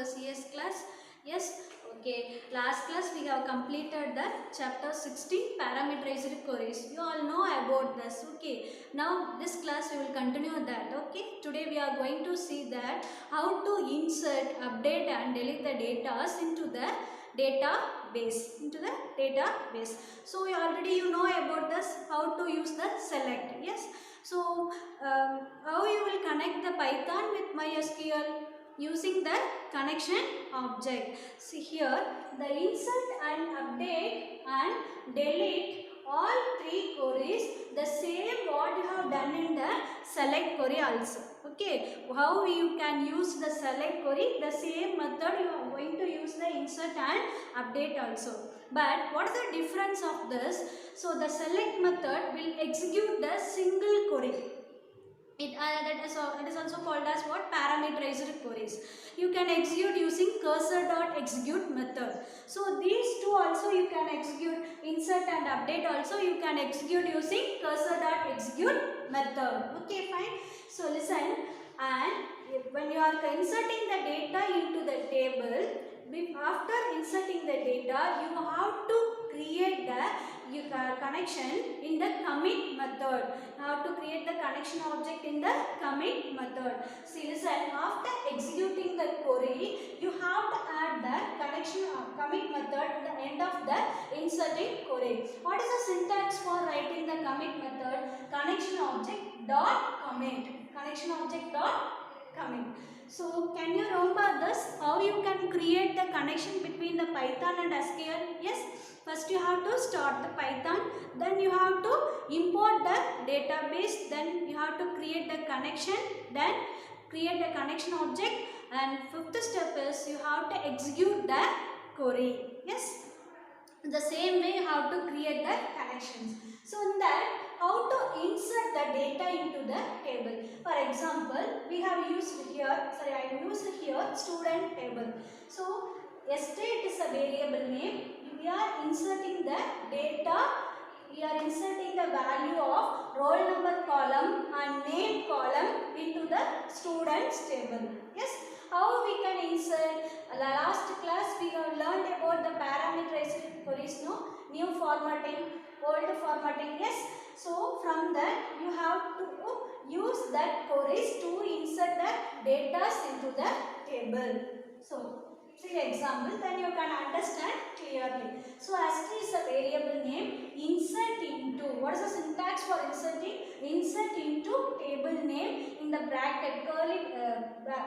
CS class. Yes, okay. Last class we have completed the chapter 16 parameterized queries. You all know about this. Okay. Now this class we will continue that. Okay. Today we are going to see that how to insert, update and delete the data into the database. So we already you know about this, how to use the select. Yes. So how you will connect the Python with MySQL? Using the connection object. See here, the insert and update and delete all three queries the same what you have done in the select query also. Okay, how you can use the select query, the same method you are going to use the insert and update also. But what is the difference of this? So the select method will execute the single query. That is also called as what? Parameterized queries. You can execute using cursor.execute method. So these two also you can execute, insert and update also you can execute using cursor.execute method. Okay, fine. So listen, and when you are inserting the data into the table, after inserting the data, you have to create the connection in the commit method. How to create the connection object in the commit method. See, listen, after executing the query, you have to add the connection commit method at the end of the inserting query. What is the syntax for writing the commit method? Connection object dot commit. Connection object dot commit. So can you remember this? How you can create the connection between the Python and SQL? Yes. First you have to start the Python, then you have to import the database, then you have to create the connection, then create the connection object, and fifth step is you have to execute the query. Yes. The same way you have to create the connections. So in that, how to insert the data into the table. For example, we have used here, I have used here student table. So yesterday it is a variable name. We are inserting the data. We are inserting the value of roll number column and name column into the students table. Yes. How we can insert? Last class we have learned about the parameterized queries, no? New formatting, old formatting. Yes. So from that you have to use that queries to insert the data into the table. So see the example, then you can understand clearly. So ST is a variable name. Insert into, what is the syntax for inserting? Insert into table name in the bracket curly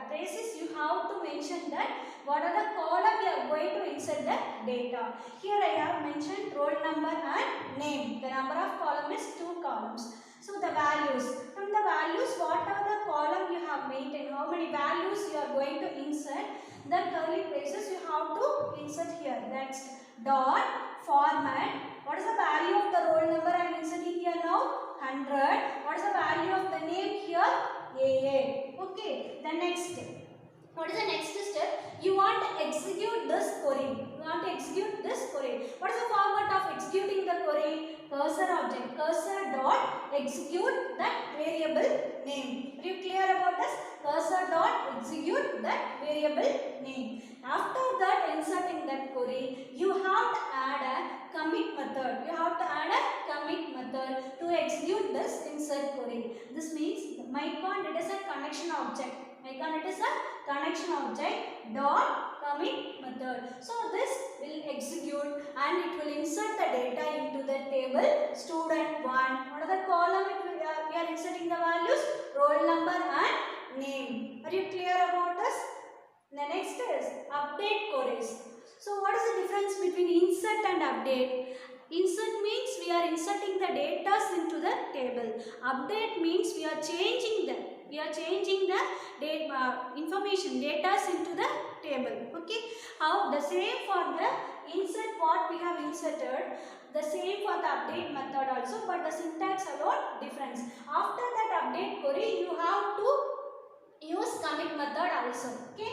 braces. You have to mention that what are the column you are going to insert the data. Here I have mentioned roll number and name. The number of column is 2 columns. So the values, from the values what are the column you have maintained, how many values you are going to insert, the curly braces you have to insert here. That's dot format. What is the value of the roll number I am inserting here now? 100. What is the value of the name here? AA. Okay. The next step. What is the next step? You want to execute this query. What is the format of executing the query? Cursor object. Cursor dot execute that variable name. Are you clear about this? Cursor dot execute that variable name. After that, inserting that query, you have to add a commit method. To execute this insert query. This means mycon, it is a connection object. Dot commit method. So this will execute and it will insert the data into the table student 1. What are the column we are inserting the values? Roll number and name. Are you clear about this? The next is update queries. So what is the difference between insert and update? Insert means we are inserting the data into the table. Update means we are changing the information, data into the table. Okay. How the same for the insert what we have inserted, the same for the update method also, but the syntax alone difference. After that update query, you have to use commit method also. Okay.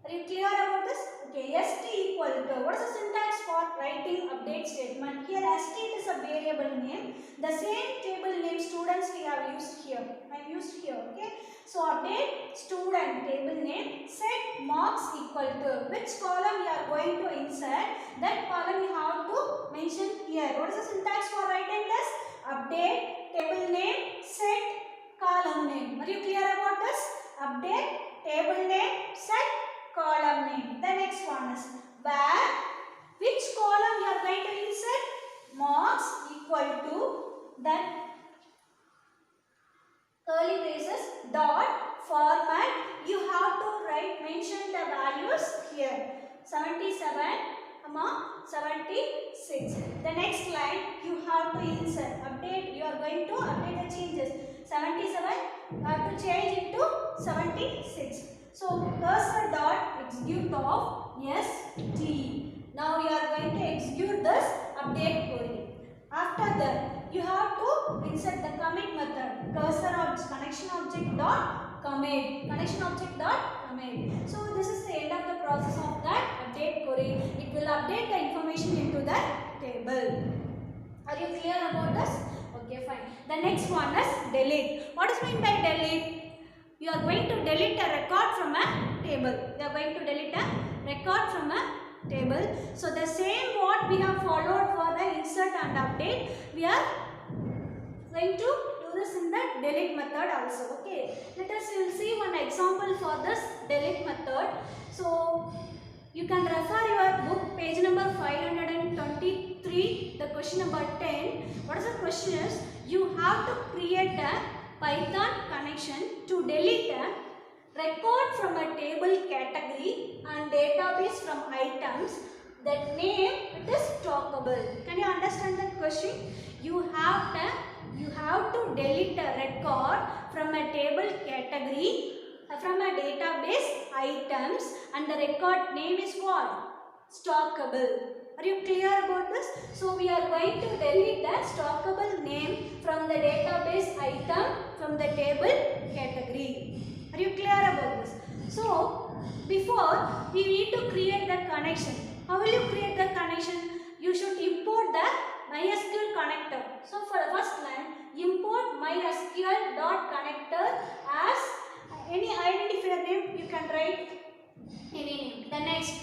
Are you clear about this? Okay, st equal to, what is the syntax for writing update statement? Here st is a variable name. The same table name students we have used here. I used here. Okay. So update student table name, set marks equal to which column you are going to insert. That column you have to mention here. What is the syntax for writing this? Update table name, set column name. Are you clear about this? Update table name, set column name. The next one is where which column you are going to insert? Marks equal to that curly braces dot format. You have to write mention the values here. 77, 76. The next line you have to insert. Update. You are going to update the changes. 77 you have to change it to 76. So cursor dot execute of ST. Now you are going to execute this update query. After that, you have to insert the commit method. Cursor object connection object dot commit. Connection object dot commit. So this is the end of the process of that update query. It will update the information into the table. Are you clear about this? Okay, fine. The next one is delete. What is meant by delete? You are going to delete a record from a table. You are going to delete a record from a table. So the same what we have followed for the insert and update, we are going to do this in the delete method also. Okay. Let us will see one example for this delete method. So you can refer your book page number 523, the question number 10. What is the question is, you have to create a Python connection to delete a record from a table category and database from items. That name it is stockable. Can you understand that question? You have to delete a record from a table category from a database items and the record name is what? Stockable. Are you clear about this? So we are going to delete the stockable name from the database item from the table category. Are you clear about this? So before we need to create the connection. How will you create the connection? You should import the MySQL connector. So for the first line, import MySQL.connector as any identifier name you can write any name. The next,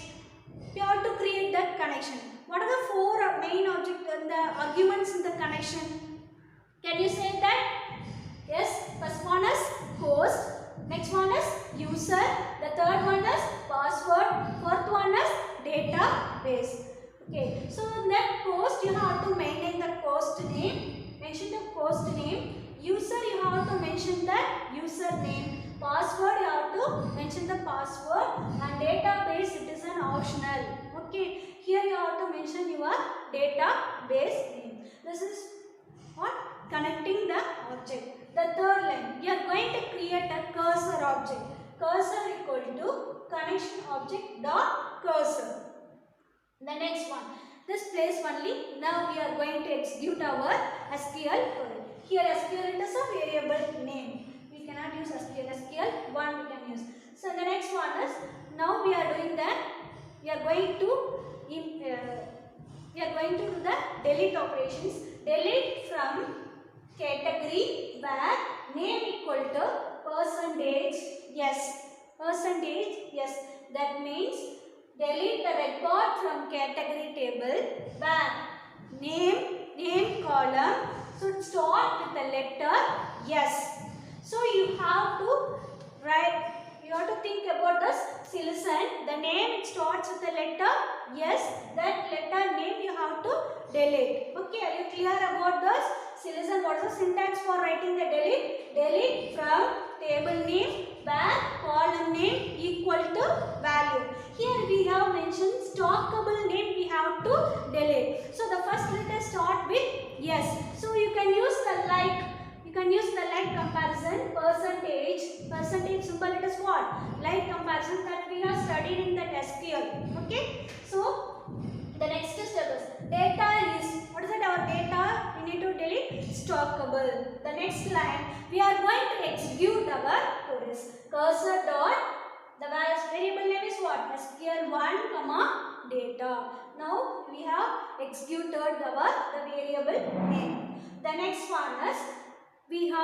you have to create that connection. What are the four main objects and the arguments in the connection? Can you say that? Yes, first one is host, next one is user, the third one is password, fourth one is database. Okay, so in that host you have to maintain the host name, mention the host name, user you have to mention the username, password you have to mention the password, and database it is an optional. Okay, here you have to mention your database name. This is what? Connecting the object. The third line, you are going to create a cursor object. Cursor equal to connection object dot cursor. The next one, this place only. Now we are going to execute our SQL query. Here SQL is a variable name. We cannot use SQL. SQL 1 we can use. So the next one is, now we are doing that. We are going to do the delete operations. Delete from category where name equal to percentage yes. Percentage yes. That means delete the record from category table where name column should start with the letter yes. So you have to write. You have to think about this. Listen, the name it starts with the letter yes. That letter name you have to delete. Okay, are you clear about this? Listen, what is the syntax for writing the delete? Delete from table name where column name equal to value. Here we have mentioned stockable name we have to delete. So the first letter start with yes. So you can use the like. You can use the like comparison, percentage symbol it is what? Like comparison that we have studied in that SQL. Okay. So the next step is data is, what is it? Our data we need to delete stockable. The next line we are going to execute our queries. Cursor dot, the variable name is what? SQL1 comma data. Now we have executed the variable name. The next one is,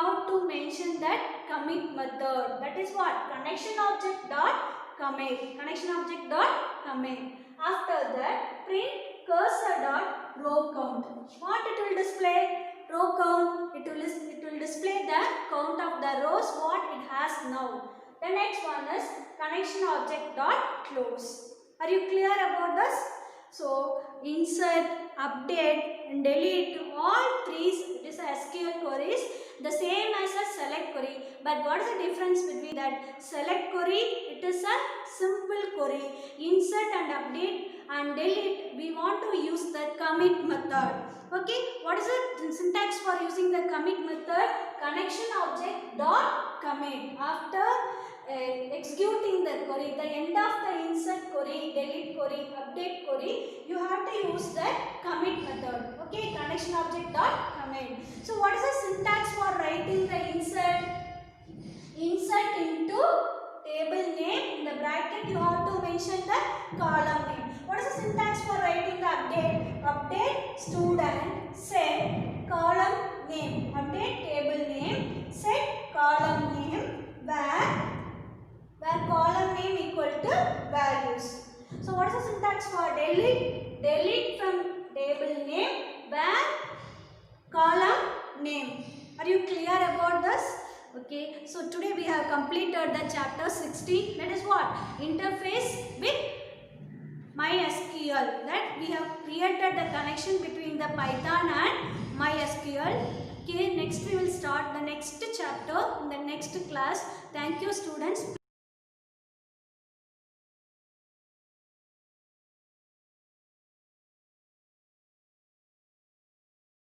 have to mention that commit method. That is what? Connection object dot commit. Connection object dot commit. After that, print cursor dot row count. What it will display? Row count. It will display the count of the rows what it has now. The next one is connection object dot close. Are you clear about this? So insert, update and delete, all three it is SQL queries, the same as a select query. But what is the difference between that? Select query, it is a simple query. Insert and update and delete, we want to use the commit method. Okay, what is the syntax for using the commit method? Connection object dot commit. After executing the query, the end of the insert query, delete query, update query, you have to use that commit method. Okay, connection object dot commit. So what is the syntax for writing the insert? Insert into table name, in the bracket you have to mention the column name. What is the syntax for writing the update? Update student, set column name, update table name, set column name, where column name equal to values. So what is the syntax for delete? Delete from table name, where column name. Are you clear about this? Okay, so today we have completed the chapter 16. That is what? Interface with MySQL. That we have created the connection between the Python and MySQL. Okay, next we will start the next chapter in the next class. Thank you, students.